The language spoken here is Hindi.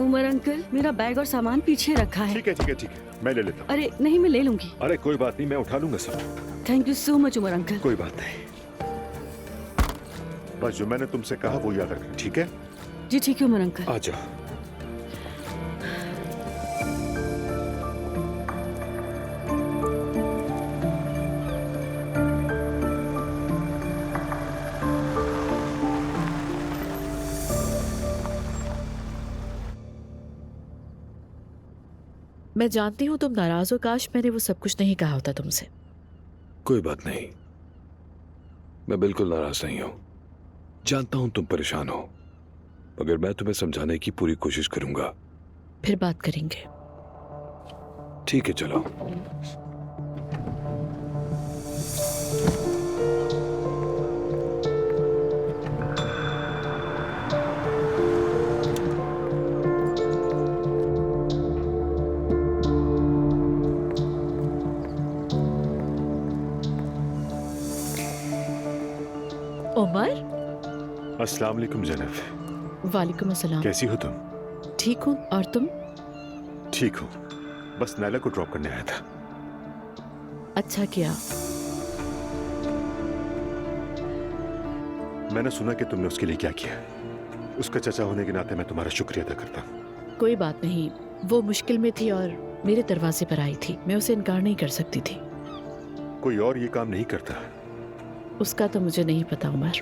उमर अंकल, मेरा बैग और सामान पीछे रखा है। ठीक है ठीक है ठीक है, मैं ले लेता हूँ। अरे नहीं, मैं ले लूंगी। अरे कोई बात नहीं, मैं उठा लूंगा सब। Thank you so much Umar uncle. कोई बात नहीं, बस जो मैंने तुमसे कहा वो याद रखना, ठीक है? जी ठीक है उमर अंकल। आ जाओ। मैं जानती हूँ तुम नाराज हो, काश मैंने वो सब कुछ नहीं कहा होता तुमसे। कोई बात नहीं, मैं बिल्कुल नाराज नहीं हूं। जानता हूं तुम परेशान हो, मगर मैं तुम्हें समझाने की पूरी कोशिश करूंगा। फिर बात करेंगे। ठीक है चलो। उमर। अस्सलाम वालेकुम ज़ैनब। वालेकुम अस्सलाम। कैसी हो तुम? ठीक हूँ, और तुम? ठीक हूँ, बस नैला को ड्रॉप करने आया था। अच्छा किया। मैंने सुना कि तुमने उसके लिए क्या किया। उसका चचा होने के नाते मैं तुम्हारा शुक्रिया अदा करता हूँ। कोई बात नहीं, वो मुश्किल में थी और मेरे दरवाजे पर आई थी, मैं उसे इनकार नहीं कर सकती थी। कोई और ये काम नहीं करता। उसका तो मुझे नहीं पता उमर।